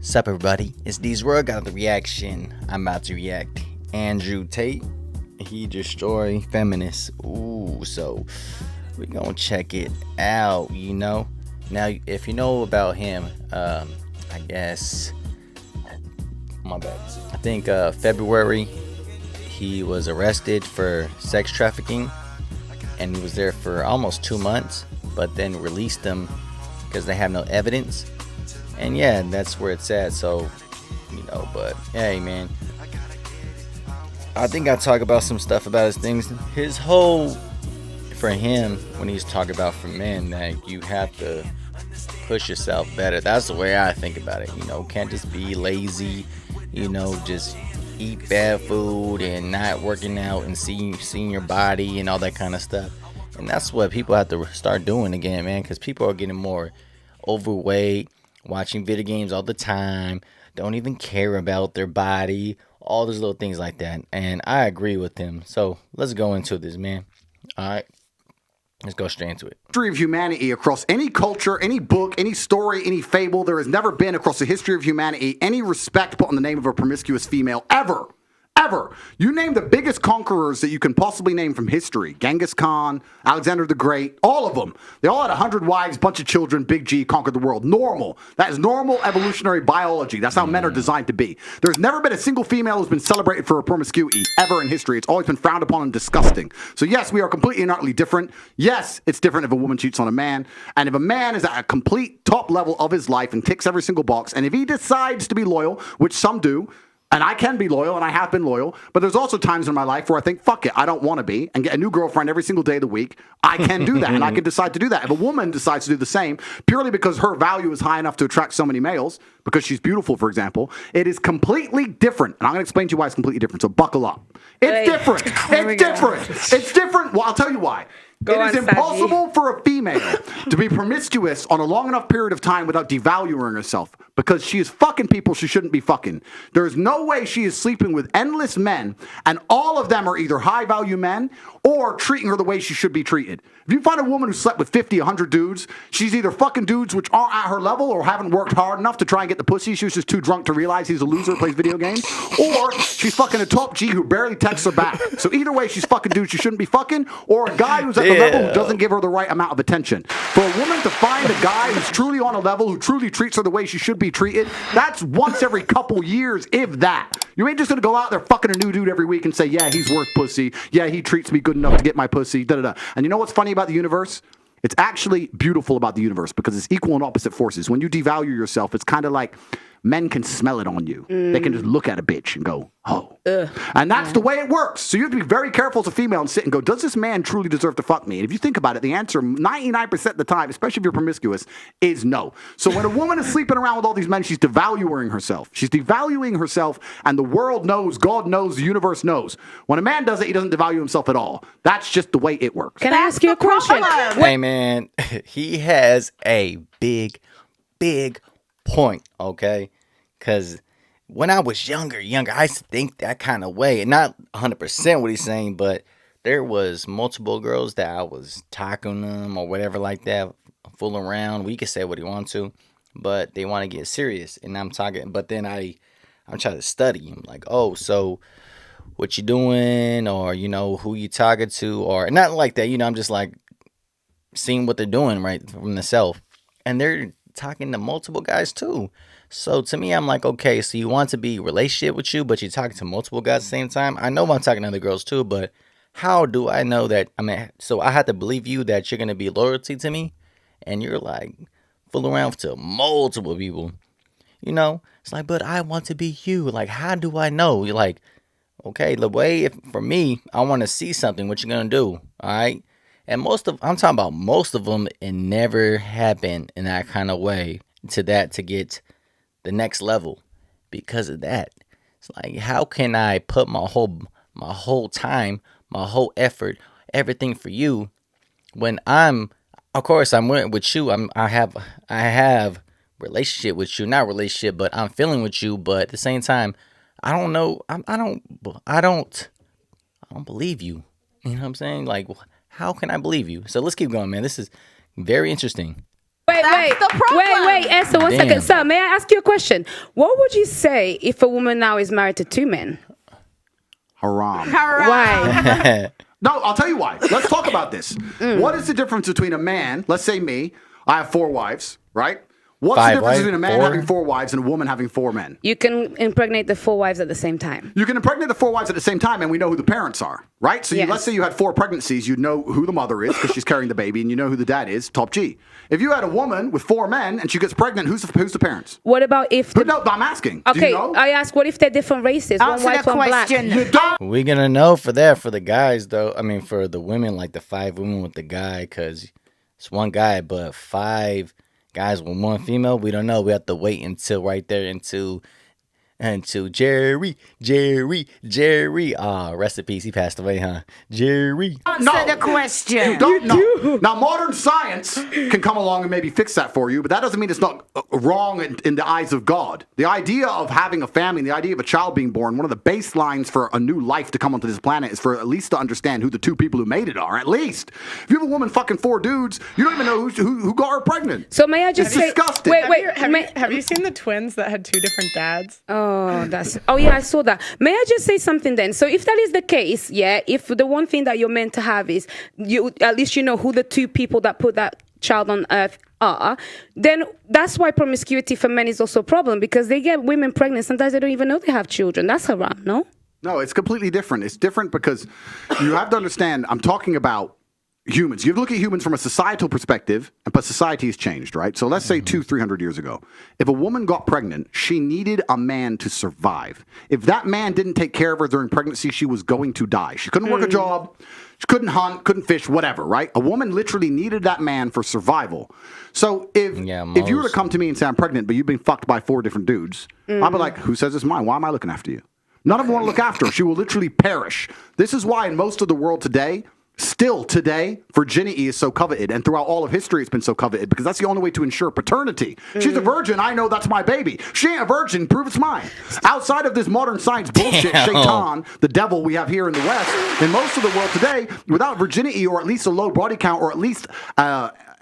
Sup everybody, it's D's Rug out of the reaction. I'm about to react. Andrew Tate, he destroyed feminists. Ooh, so we're gonna check it out, you know. Now, if you know about him, I guess, my bad. I think February, he was arrested for sex trafficking, and he was there for almost 2 months, but then released him because they have no evidence. And yeah, that's where it's at. So, but hey, man, I think I talk about some stuff about his things. His whole, for him, when he's talking about for men, that you have to push yourself better. That's the way I think about it. Can't just be lazy. Just eat bad food and not working out and seeing your body and all that kind of stuff. And that's what people have to start doing again, man, because people are getting more overweight, watching video games all the time, don't even care about their body, all those little things like that. And I agree with him. So let's go into this, man. All right, let's go straight into it. History of humanity, across any culture, any book, any story, any fable, there has never been across the history of humanity any respect put on the name of a promiscuous female ever. Ever. You name the biggest conquerors that you can possibly name from history. Genghis Khan, Alexander the Great, all of them. They all had 100 wives, bunch of children, big G, conquered the world. Normal. That is normal evolutionary biology. That's how men are designed to be. There's never been a single female who's been celebrated for her promiscuity ever in history. It's always been frowned upon and disgusting. So yes, we are completely and utterly different. Yes, it's different if a woman cheats on a man. And if a man is at a complete top level of his life and ticks every single box, and if he decides to be loyal, which some do, and I can be loyal, and I have been loyal, but there's also times in my life where I think, fuck it, I don't want to be, and get a new girlfriend every single day of the week. I can do that, and I can decide to do that. If a woman decides to do the same, purely because her value is high enough to attract so many males, because she's beautiful, for example, it is completely different. And I'm going to explain to you why it's completely different, so buckle up. It's different. It's different. It's different. Well, I'll tell you why. It is impossible for a female to be promiscuous on a long enough period of time without devaluing herself, because she is fucking people she shouldn't be fucking. There is no way she is sleeping with endless men, and all of them are either high-value men or treating her the way she should be treated. If you find a woman who slept with 50, 100 dudes, she's either fucking dudes which aren't at her level or haven't worked hard enough to try and get the pussy. She was just too drunk to realize he's a loser who plays video games. Or she's fucking a top G who barely texts her back. So either way, she's fucking dudes she shouldn't be fucking, or a guy who's at the level who doesn't give her the right amount of attention. For a woman to find a guy who's truly on a level, who truly treats her the way she should be treated, that's once every couple years, if that. You ain't just gonna go out there fucking a new dude every week and say, yeah, he's worth pussy. Yeah, he treats me good enough to get my pussy. Da da da. And you know what's funny about the universe? It's actually beautiful about the universe because it's equal and opposite forces. When you devalue yourself, it's kind of like men can smell it on you. They can just look at a bitch and go, oh. And that's the way it works. So you have to be very careful as a female and sit and go, does this man truly deserve to fuck me? And if you think about it, the answer 99% of the time, especially if you're promiscuous, is no. So when a woman is sleeping around with all these men, she's devaluing herself. She's devaluing herself, and the world knows, God knows, the universe knows. When a man does it, he doesn't devalue himself at all. That's just the way it works. Can I ask you a question? Hey, man, he has a big point, okay? Because when I was younger, I used to think that kind of way. Not 100% what he's saying, but there was multiple girls that I was talking them or whatever like that, fooling around. We could say what he wants to, but they want to get serious. And I'm talking, but then I'm trying to study. I'm like, oh, so what you doing, or who you talking to, or not like that. I'm just like seeing what they're doing right from the self, and they're talking to multiple guys too. So to me, I'm like, okay, so you want to be relationship with you, but you're talking to multiple guys at the same time. I know I'm talking to other girls too, but how do I know that? So I have to believe you that you're gonna be loyalty to me, and you're like fooling around to multiple people. It's like, but I want to be you. Like, how do I know? You're like, okay, the way for me, I want to see something. What you gonna do? All right. And I'm talking about most of them, it never happened in that kind of way to get the next level because of that. It's like, how can I put my whole time, my whole effort, everything for you when I'm with you. I have relationship with you, not relationship, but I'm feeling with you. But at the same time, I don't know. I don't believe you. You know what I'm saying? Like, how can I believe you? So let's keep going, man. This is very interesting. That's the problem. wait, Esther, one Damn. second. So, may I ask you a question? What would you say if a woman now is married to 2 men? Haram. Why? No, I'll tell you why. Let's talk about this. What is the difference between a man, let's say me, I have 4 wives, right? What's 5 the difference wives? between a man 4? having 4 wives and a woman having 4 men? You can impregnate the 4 wives at the same time. You can impregnate the 4 wives at the same time, and we know who the parents are, right? So Yes. let's say you had 4 pregnancies, you know who the mother is because she's carrying the baby, and you know who the dad is, top G. If you had a woman with 4 men and she gets pregnant, who's the parents? What about if... But no, I'm asking. Do Okay, you know? I ask, what if they're different races? One Answer white, the one black. question. You don't. We gonna know for that for the guys though. I mean, for the women, like the 5 women with the guy, because it's one guy, but 5 guys with 1 female. We don't know. We have to wait until right there until Jerry. Rest in peace. He passed away, huh? Jerry. Answer the question. You don't know. Now, modern science can come along and maybe fix that for you, but that doesn't mean it's not wrong in the eyes of God. The idea of having a family, the idea of a child being born, one of the baselines for a new life to come onto this planet is for at least to understand who the 2 people who made it are. At least. If you have a woman fucking 4 dudes, you don't even know who got her pregnant. So may I just It's say... disgusting. Wait, Have you seen the twins that had 2 different dads? Oh, that's... Oh, yeah, I saw that. May I just say something then? So if that is the case, yeah, if the one thing that you're meant to have is, you at least you know who the 2 people that put that child on earth are, then that's why promiscuity for men is also a problem, because they get women pregnant. Sometimes they don't even know they have children. That's haram, no? No, it's completely different. It's different because you have to understand, I'm talking about humans. You look at humans from a societal perspective, but society has changed, right? So let's say 200-300 years ago, if a woman got pregnant, she needed a man to survive. If that man didn't take care of her during pregnancy, she was going to die. She couldn't work a job, she couldn't hunt, couldn't fish, whatever, right? A woman literally needed that man for survival. So if you were to come to me and say I'm pregnant, but you've been fucked by 4 different dudes, I'd be like, who says it's mine? Why am I looking after you? None of them want to look after her. She will literally perish. This is why in most of the world today, still today, virginity is so coveted, and throughout all of history it's been so coveted, because that's the only way to ensure paternity. She's a virgin, I know that's my baby. She ain't a virgin, prove it's mine. Outside of this modern science bullshit, Shaitan, the devil we have here in the West, in most of the world today, without virginity or at least a low body count or at least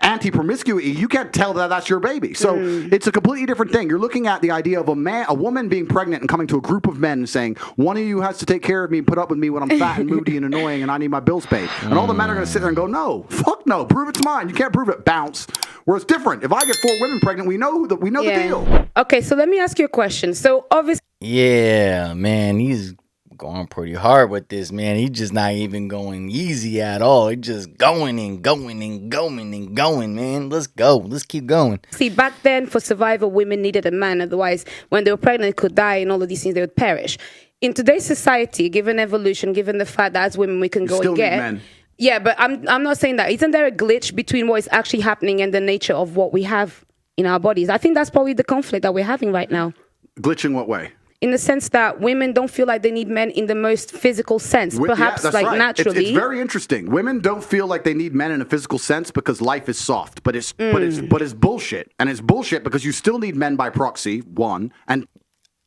anti-promiscuity, you can't tell that that's your baby. So it's a completely different thing. You're looking at the idea of a woman being pregnant and coming to a group of men and saying, one of you has to take care of me and put up with me when I'm fat and moody and annoying and I need my bills paid. And all the men are going to sit there and go, no, fuck no, prove it's mine. You can't prove it, bounce. Where it's different. If I get 4 women pregnant, we know the deal. Okay, so let me ask you a question. So obviously... Yeah, man, he's going pretty hard with this, man. He's just not even going easy at all. He's just going and going and going and going, man. Let's go. Let's keep going. See, back then, for survival, women needed a man. Otherwise, when they were pregnant, they could die and all of these things, they would perish. In today's society, given evolution, given the fact that as women we can go still and get... need men. Yeah, but I'm not saying that. Isn't there a glitch between what is actually happening and the nature of what we have in our bodies? I think that's probably the conflict that we're having right now. Glitch in what way? In the sense that women don't feel like they need men in the most physical sense, perhaps that's like right. naturally. It's very interesting. Women don't feel like they need men in a physical sense because life is soft, but it's bullshit, and it's bullshit because you still need men by proxy. One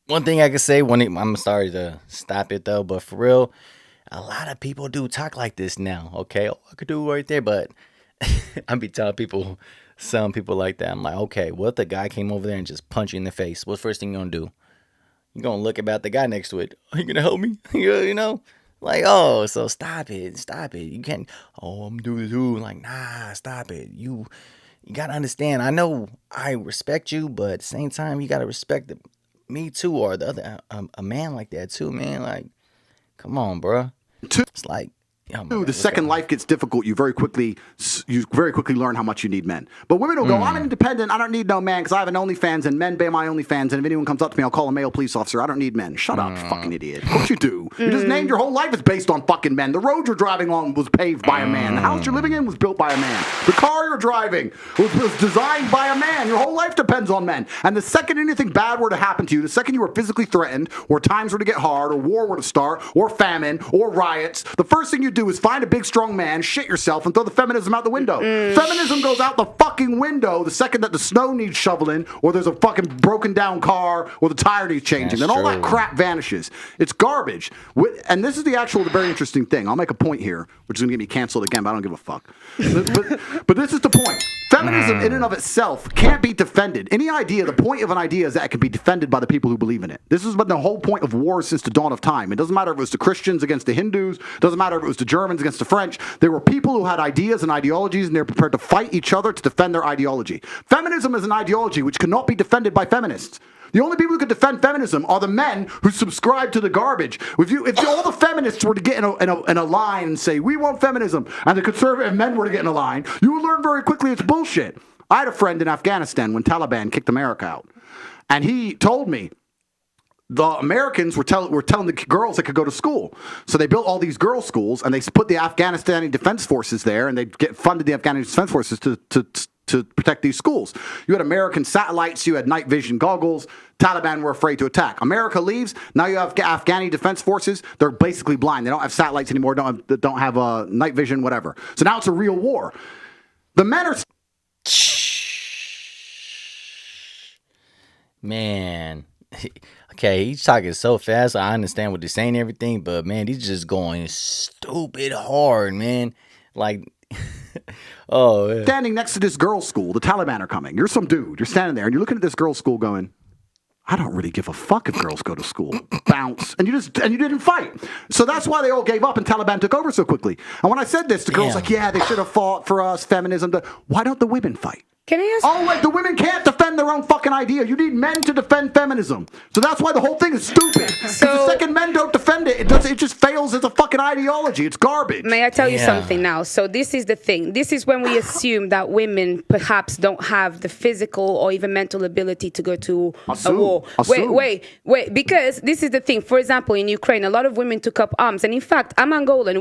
thing I can say I'm sorry to stop it though, but for real, a lot of people do talk like this now. Okay, I could do it right there, but I be telling some people like that. I'm like, okay, what if the guy came over there and just punched you in the face? What's the first thing you gonna do? You're going to look about the guy next to it. Are you going to help me? You know? Like, oh, so stop it. You can't, I'm doing this too. Like, nah, stop it. You got to understand. I know I respect you, but at the same time, you got to respect me too, or the other, a man like that too, man. Like, come on, bro. It's like, the second life gets difficult, you very quickly learn how much you need men. But women will go, I'm independent, I don't need no man because I have an OnlyFans and men pay my OnlyFans, and if anyone comes up to me, I'll call a male police officer. I don't need men. Shut up, fucking idiot. Of course you do. You just named your whole life is based on fucking men. The road you're driving on was paved by a man. The house you're living in was built by a man. The car you're driving was designed by a man. Your whole life depends on men. And the second anything bad were to happen to you, the second you were physically threatened, or times were to get hard, or war were to start, or famine, or riots, the first thing you do do is find a big, strong man, shit yourself, and throw the feminism out the window. Feminism goes out the fucking window the second that the snow needs shoveling, or there's a fucking broken down car, or the tire needs changing. That's Then all that true. crap vanishes. It's garbage. And this is the very interesting thing. I'll make a point here, which is going to get me canceled again, but I don't give a fuck. But this is the point. Feminism in and of itself can't be defended. The point of an idea is that it can be defended by the people who believe in it. This is what the whole point of war since the dawn of time. It doesn't matter if it was the Christians against the Hindus. It doesn't matter if it was the Germans against the French. There were people who had ideas and ideologies, and they're prepared to fight each other to defend their ideology. Feminism is an ideology which cannot be defended by feminists. The only people who could defend feminism are the men who subscribe to the garbage. If all the feminists were to get in a line and say, we want feminism, and the conservative men were to get in a line, you would learn very quickly it's bullshit. I had a friend in Afghanistan when Taliban kicked America out. And he told me the Americans were telling the girls they could go to school. So they built all these girls' schools, and they put the Afghanistani defense forces there, and they funded the Afghanistan defense forces to protect these schools. You had American satellites, you had night vision goggles. Taliban were afraid to attack. America leaves. Now you have Afghani defense forces. They're basically blind. They don't have satellites anymore. Don't have night vision, whatever. So now it's a real war. The men are. Man. Okay, he's talking so fast. I understand what he's saying and everything, but man, he's just going stupid hard, man. Like, oh, man. Standing next to this girls' school, the Taliban are coming. You're some dude. You're standing there, and you're looking at this girls' school going, I don't really give a fuck if girls go to school. Bounce. And you didn't fight. So that's why they all gave up and Taliban took over so quickly. And when I said this, the girls like, yeah, they should have fought for us, feminism. Why don't the women fight? Can I ask? Oh, wait, the women can't defend their own fucking idea. You need men to defend feminism. So that's why the whole thing is stupid. So the second men don't defend it, it just fails as a fucking ideology. It's garbage. May I tell you something now? So this is the thing. This is when we assume that women perhaps don't have the physical or even mental ability to go to a war. Wait. Because this is the thing. For example, in Ukraine, a lot of women took up arms. And in fact, I'm Angolan.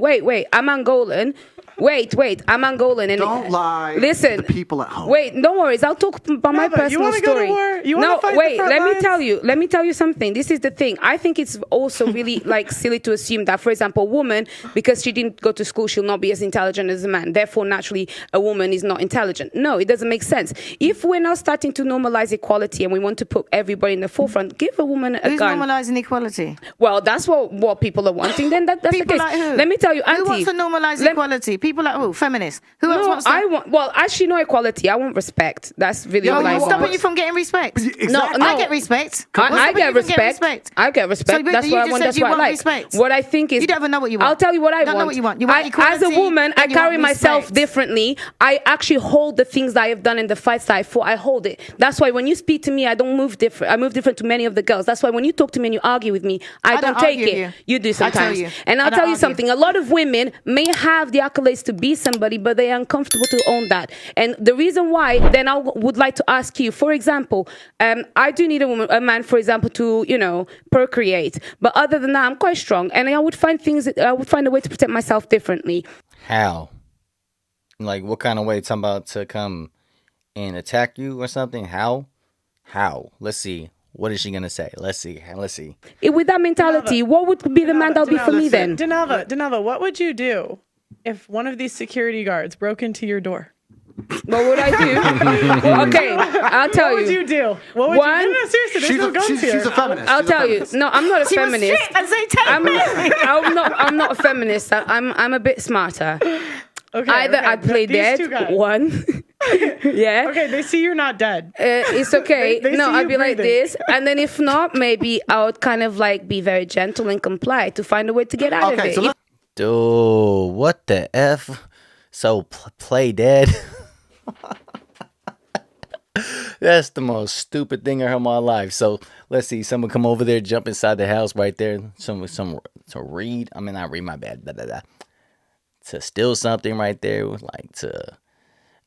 I'm Angolan. Wait, I'm Angolan. And don't lie listen, to the people at home. Wait, don't worry. I'll talk about my personal story. You want to go to war? You want to fight the front lines? Let me tell you something. This is the thing. I think it's also really like silly to assume that, for example, a woman, because she didn't go to school, she'll not be as intelligent as a man. Therefore, naturally, a woman is not intelligent. No, it doesn't make sense. If we're now starting to normalize equality and we want to put everybody in the forefront, give a woman a Who's gun. normalizing equality? Well, that's what people are wanting. Then that's People the case. like who? Let me tell you, Auntie. Who wants to normalize equality? People like who? Feminists. Who else No, wants to? well, actually, no equality. I want respect. That's really No, what I what's want. stopping you from getting respect? Exactly. No. I get respect. What's I stopping get you from getting respect. I get respect. So, but That's you what I just want. said That's you what I want like. respect. What I think is, You don't even know what you want. I'll tell you what I don't know want. what you want. You want As a equality, woman, I and you carry want myself respect. differently. I actually hold the things that I have done in the fights that I fought. I hold it. That's why when you speak to me, I don't move different. I move different to many of the girls. That's why when you talk to me and you argue with me, I don't take argue with it. you. You do I tell sometimes. you. And I I'll don't tell you argue. something. A lot of women may have the accolades to be somebody, but they are uncomfortable to own that. And the reason why, then I would like to ask you, for example, I do need a man, for example, to, procreate. But other than that, I'm quite strong. And I would find a way to protect myself differently. How? Like, what kind of way? Talking about to come and attack you or something? How? Let's see. What is she gonna say? Let's see. With that mentality, what would be the man that would be for me then? Denava, what would you do if one of these security guards broke into your door? What would I do? Okay, I'll tell you. What would you do? What would One, you do? No, seriously, there's no guns here. She's a feminist. I'll tell you. No, I'm not a feminist. I'm not a feminist. I'm a bit smarter. Okay, Either I'd play these dead. two guys. One. Yeah. Okay, they see you're not dead. It's okay. They No, see I'd you be like breathing. this. And then if not, maybe I would kind of like be very gentle and comply to find a way to get out of it. So Dude, what the F? So play dead? That's the most stupid thing I heard in my life. So let's see, someone come over there, jump inside the house right there. Some to read. I mean, not read, my bad. To steal something right there, like to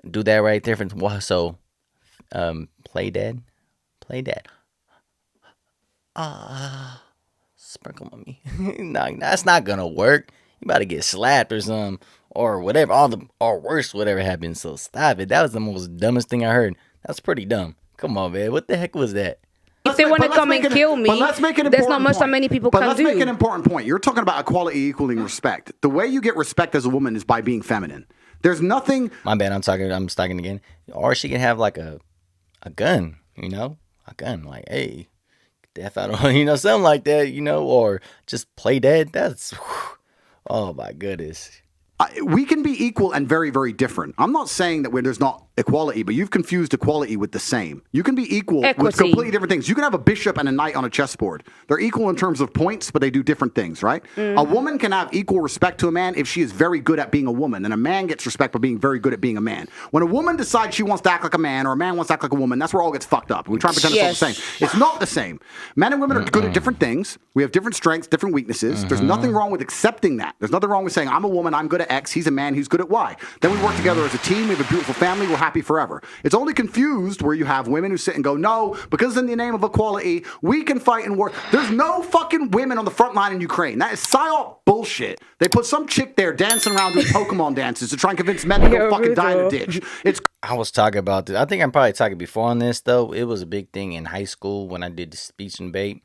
do that right there. So, play dead. Sprinkle on me. No, that's not gonna work. You about to get slapped or something, or whatever. Or worse, whatever happened. So stop it. That was the most dumbest thing I heard. That's pretty dumb. Come on, man. What the heck was that? If they want to come and kill me, let's make an there's not important much that point. many people But can let's do. make an important point. You're talking about equality equaling respect. The way you get respect as a woman is by being feminine. There's nothing. My bad. I'm talking again. Or she can have like a gun, you know, a gun. Like, hey, death out on, you know, something like that, you know, or just play dead. That's, oh my goodness. We can be equal and very, very different. I'm not saying that where there's not equality, but you've confused equality with the same. You can be equal with Equity. completely different things. You can have a bishop and a knight on a chessboard. They're equal in terms of points, but they do different things, right? A woman can have equal respect to a man if she is very good at being a woman, and a man gets respect for being very good at being a man. When a woman decides she wants to act like a man, or a man wants to act like a woman, that's where all gets fucked up. We try and pretend it's all the same. It's not the same. Men and women are good at different things. We have different strengths, different weaknesses. There's nothing wrong with accepting that. There's nothing wrong with saying, I'm a woman, I'm good at X, he's a man, he's good at Y. Then we work together as a team, we have a beautiful family, we're happy forever. It's only confused where you have women who sit and go, no, because in the name of equality, we can fight in war. There's no fucking women on the front line in Ukraine. That is psyop bullshit. They put some chick there dancing around doing Pokemon dances to try and convince men to go fucking die in a ditch. It's I was talking about this. I think I'm probably talking before on this, though. It was a big thing in high school when I did the speech and debate.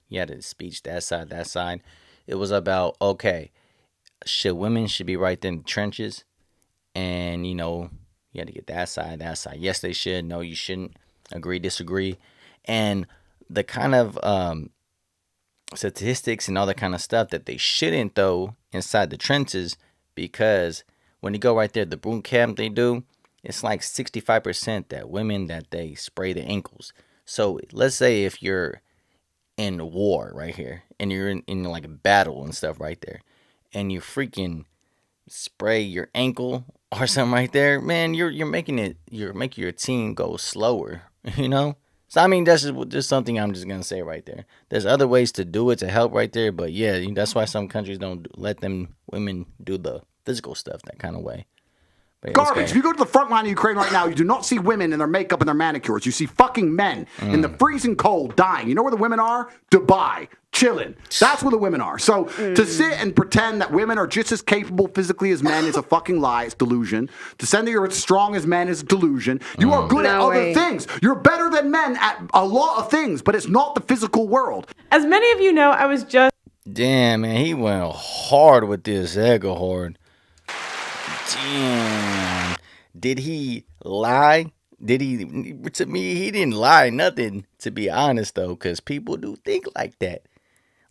You had a speech, that side, that side. It was about, okay, women should be right there in the trenches. And, you know, you had to get that side, that side. Yes, they should. No, you shouldn't. Agree, disagree. And the kind of statistics and all that kind of stuff that they shouldn't, though, inside the trenches, because when you go right there, the boot camp they do, it's like 65% that women that they spray the ankles. So let's say if you're in war right here, and you're in like a battle and stuff right there, and you freaking spray your ankle or something right there, man, you're making your team go slower, you know? So I mean, that's just something I'm just gonna say right there. There's other ways to do it to help right there, but yeah, that's why some countries don't let them women do the physical stuff that kind of way. But yeah, garbage. If you go to the front line of Ukraine right now, you do not see women in their makeup and their manicures. You see fucking men in the freezing cold dying. You know where the women are? Dubai. Chilling. That's where the women are. So to sit and pretend that women are just as capable physically as men is a fucking lie. It's delusion. To say that you're as strong as men is delusion. You are good at other things. You're better than men at a lot of things, but it's not the physical world. As many of you know, I was just damn, man, he went hard with this ego horde. Damn. Did he lie? To me, he didn't lie nothing, to be honest, though, because people do think like that.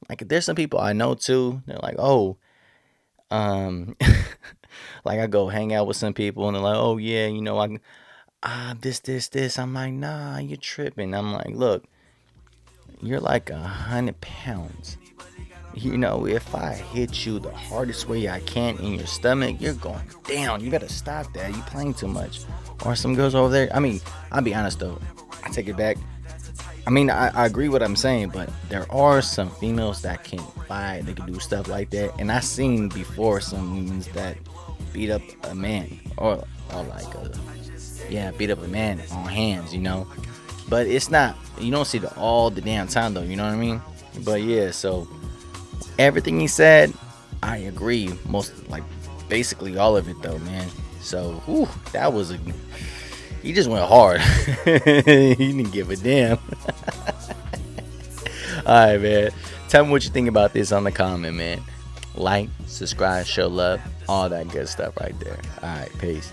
Like, there's some people I know, too. They're like, oh, like, I go hang out with some people, and they're like, oh, yeah, you know, this. I'm like, nah, you're tripping. I'm like, look, you're like 100 pounds. You know, if I hit you the hardest way I can in your stomach, you're going down. You better stop that. You playing too much. Or some girls over there. I mean, I'll be honest though. I take it back. I mean, I agree with what I'm saying, but there are some females that can fight. They can do stuff like that. And I seen before some women that beat up a man. Or like, beat up a man on hands, you know. But it's not, you don't see it all the damn time though, you know what I mean? But yeah, so everything he said, I agree. Basically all of it though, man. So, that was he just went hard. He didn't give a damn. Alright, man. Tell me what you think about this on the comment, man. Like, subscribe, show love, all that good stuff right there. Alright, peace.